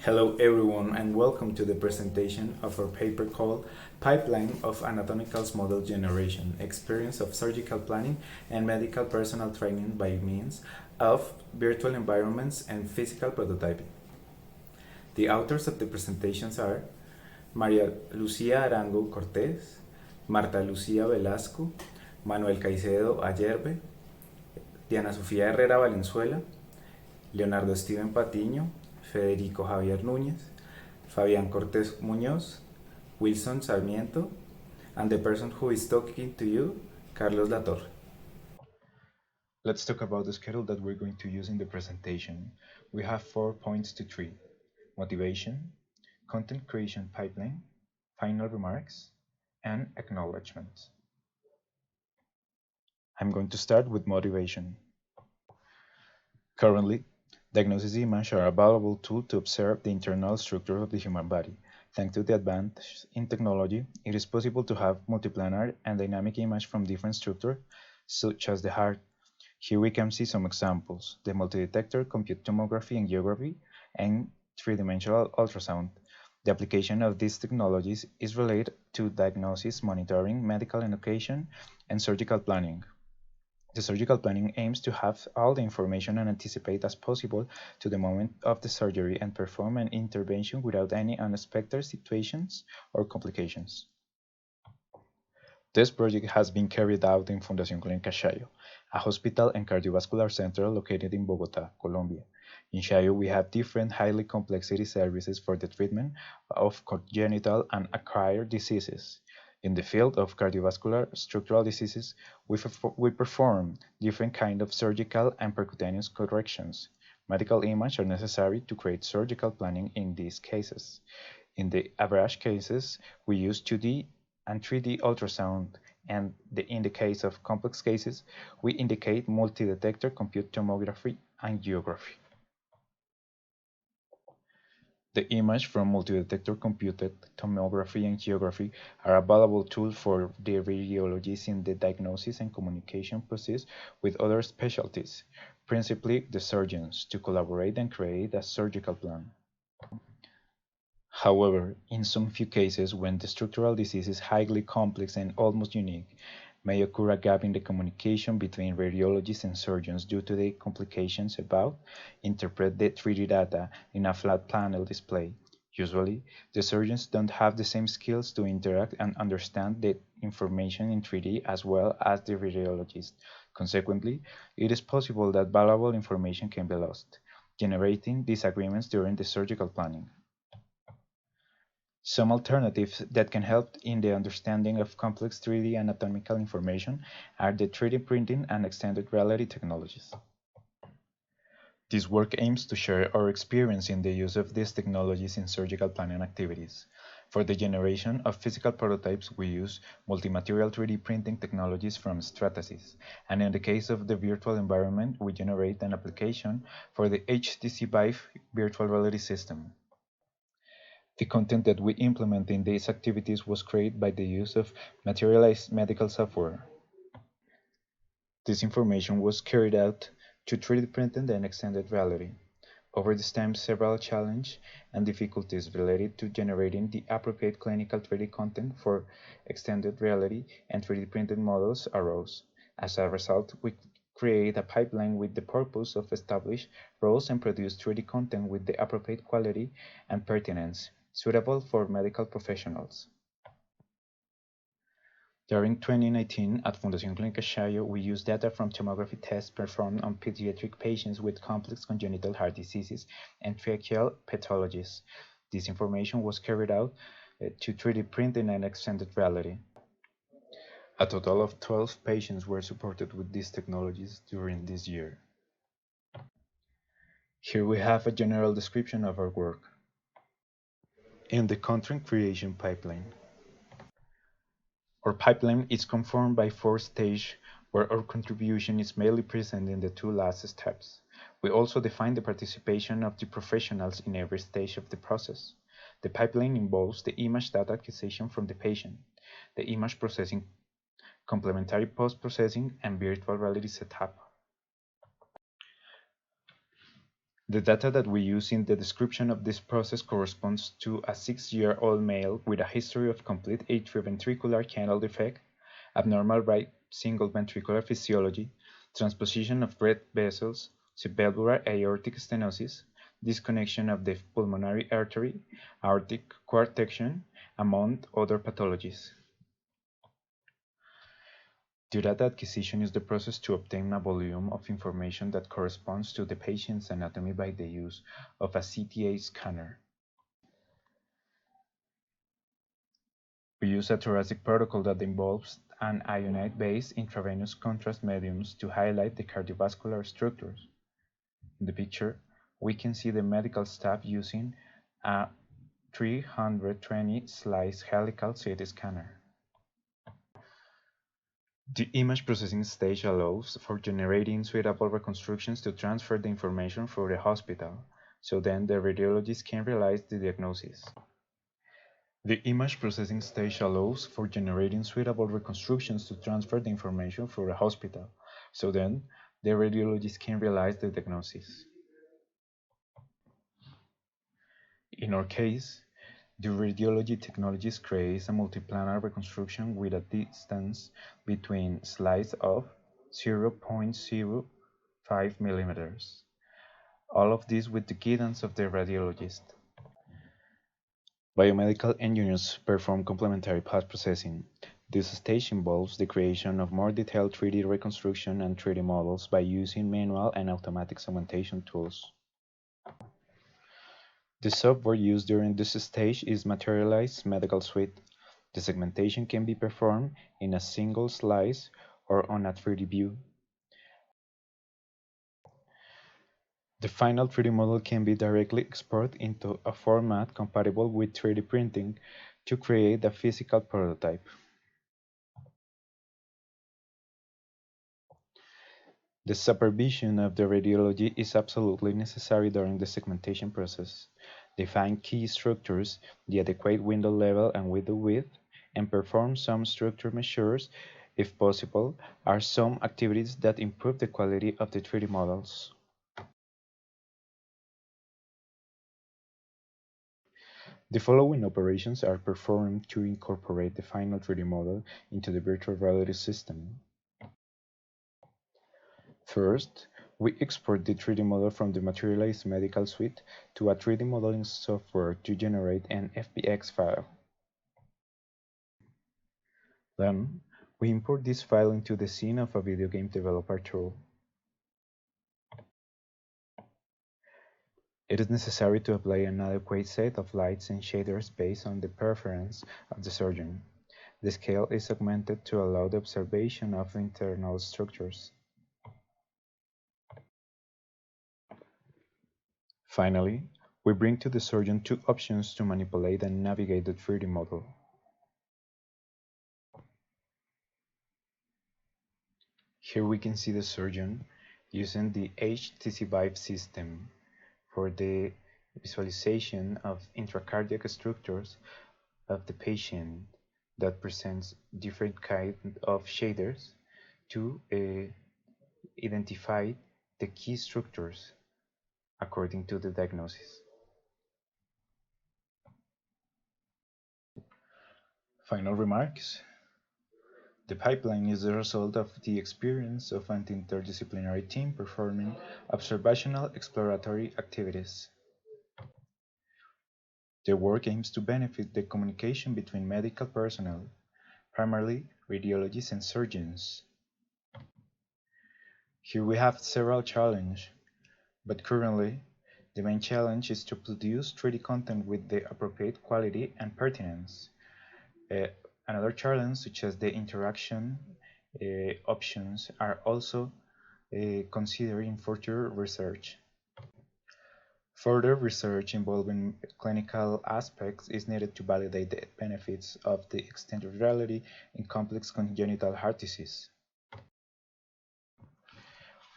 Hello everyone and welcome to the presentation of our paper called Pipeline of Anatomical Model Generation, Experience of Surgical Planning and Medical Personnel Training by means of Virtual Environments and Physical Prototyping. The authors of the presentations are María Lucía Arango Cortés, Marta Lucía Velasco, Manuel Caicedo Ayerbe, Diana Sofía Herrera Valenzuela, Leonardo Steven Patiño, Federico Javier Núñez, Fabián Cortés Muñoz, Wilson Sarmiento, and the person who is talking to you, Carlos Latorre. Let's talk about the schedule that we're going to use in the presentation. We have 4 points to treat: motivation, content creation pipeline, final remarks, and acknowledgement. I'm going to start with motivation. Currently, diagnosis images are a valuable tool to observe the internal structure of the human body. Thanks to the advances in technology, it is possible to have multiplanar and dynamic images from different structures, such as the heart. Here we can see some examples: the multi-detector, compute tomography, angiography, and three-dimensional ultrasound. The application of these technologies is related to diagnosis, monitoring, medical education, and surgical planning. The surgical planning aims to have all the information and anticipate as possible to the moment of the surgery and perform an intervention without any unexpected situations or complications. This project has been carried out in Fundación Clínica Shayo, a hospital and cardiovascular center located in Bogotá, Colombia. In Shayo, we have different highly complexity services for the treatment of congenital and acquired diseases. In the field of cardiovascular structural diseases, we perform different kinds of surgical and percutaneous corrections. Medical images are necessary to create surgical planning in these cases. In the average cases, we use 2D and 3D ultrasound, and in the case of complex cases, we indicate multi-detector compute tomography and angiography. The image from multi-detector computed tomography and angiography are a valuable tool for the radiologists in the diagnosis and communication process with other specialties, principally the surgeons, to collaborate and create a surgical plan. However, in some few cases, when the structural disease is highly complex and almost unique, may occur a gap in the communication between radiologists and surgeons due to the complications about interpret the 3D data in a flat panel display. Usually, the surgeons don't have the same skills to interact and understand the information in 3D as well as the radiologist. Consequently, it is possible that valuable information can be lost, generating disagreements during the surgical planning. Some alternatives that can help in the understanding of complex 3D anatomical information are the 3D printing and extended reality technologies. This work aims to share our experience in the use of these technologies in surgical planning activities. For the generation of physical prototypes, we use multi-material 3D printing technologies from Stratasys, and in the case of the virtual environment, we generate an application for the HTC Vive virtual reality system. The content that we implement in these activities was created by the use of materialized medical software. This information was carried out to 3D printing and extended reality. Over this time, several challenges and difficulties related to generating the appropriate clinical 3D content for extended reality and 3D printed models arose. As a result, we create a pipeline with the purpose of establish roles and produce 3D content with the appropriate quality and pertinence, suitable for medical professionals. During 2019, at Fundación Clínica Shayo, we used data from tomography tests performed on pediatric patients with complex congenital heart diseases and tracheal pathologies. This information was carried out to 3D printing and extended reality. A total of 12 patients were supported with these technologies during this year. Here we have a general description of our work. In the content creation pipeline, our pipeline is conformed by 4 stages where our contribution is mainly present in the 2 last steps. We also define the participation of the professionals in every stage of the process. The pipeline involves the image data acquisition from the patient, the image processing, complementary post-processing, and virtual reality setup. The data that we use in the description of this process corresponds to a 6-year-old male with a history of complete atrioventricular canal defect, abnormal right single ventricular physiology, transposition of red vessels, subvalvular aortic stenosis, disconnection of the pulmonary artery, aortic quartection, among other pathologies. Data acquisition is the process to obtain a volume of information that corresponds to the patient's anatomy by the use of a CTA scanner. We use a thoracic protocol that involves an iodine-based intravenous contrast mediums to highlight the cardiovascular structures. In the picture, we can see the medical staff using a 320 slice helical CT scanner. The image processing stage allows for generating suitable reconstructions to transfer the information through the hospital, so then the radiologist can realize the diagnosis. The image processing stage allows for generating suitable reconstructions to transfer the information through the hospital, so then the radiologist can realize the diagnosis. In our case, the radiology technologist creates a multiplanar reconstruction with a distance between slides of 0.05 millimeters. All of this with the guidance of the radiologist. Biomedical engineers perform complementary post-processing. This stage involves the creation of more detailed 3D reconstruction and 3D models by using manual and automatic segmentation tools. The software used during this stage is Materialize Medical Suite. The segmentation can be performed in a single slice or on a 3D view. The final 3D model can be directly exported into a format compatible with 3D printing to create a physical prototype. The supervision of the radiology is absolutely necessary during the segmentation process. Define key structures, the adequate window level and window width, and perform some structure measures, if possible, are some activities that improve the quality of the 3D models. The following operations are performed to incorporate the final 3D model into the virtual reality system. First, we export the 3D model from the Materialize Medical Suite to a 3D modeling software to generate an FBX file. Then, we import this file into the scene of a video game developer tool. It is necessary to apply an adequate set of lights and shaders based on the preference of the surgeon. The scale is augmented to allow the observation of internal structures. Finally, we bring to the surgeon two options to manipulate and navigate the 3D model. Here we can see the surgeon using the HTC Vive system for the visualization of intracardiac structures of the patient that presents different kinds of shaders to identify the key structures according to the diagnosis. Final remarks. The pipeline is the result of the experience of an interdisciplinary team performing observational exploratory activities. The work aims to benefit the communication between medical personnel, primarily radiologists and surgeons. Here we have several challenges, but currently, the main challenge is to produce 3D content with the appropriate quality and pertinence. Another challenge, such as the interaction options, are also considered in future research. Further research involving clinical aspects is needed to validate the benefits of the extended reality in complex congenital heart disease.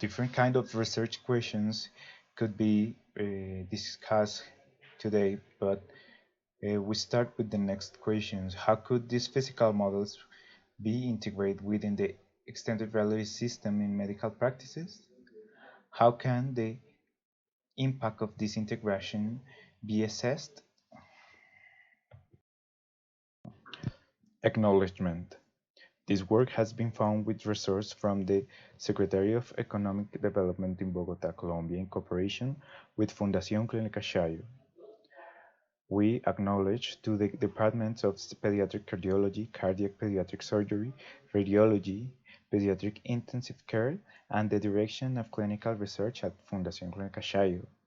Different kinds of research questions could be discussed today, but we start with the next questions. How could these physical models be integrated within the extended reality system in medical practices? How can the impact of this integration be assessed? Acknowledgement. This work has been found with resources from the Secretary of Economic Development in Bogotá, Colombia, in cooperation with Fundación Clínica Chayo. We acknowledge to the departments of pediatric cardiology, cardiac pediatric surgery, radiology, pediatric intensive care, and the direction of clinical research at Fundación Clínica Chayo.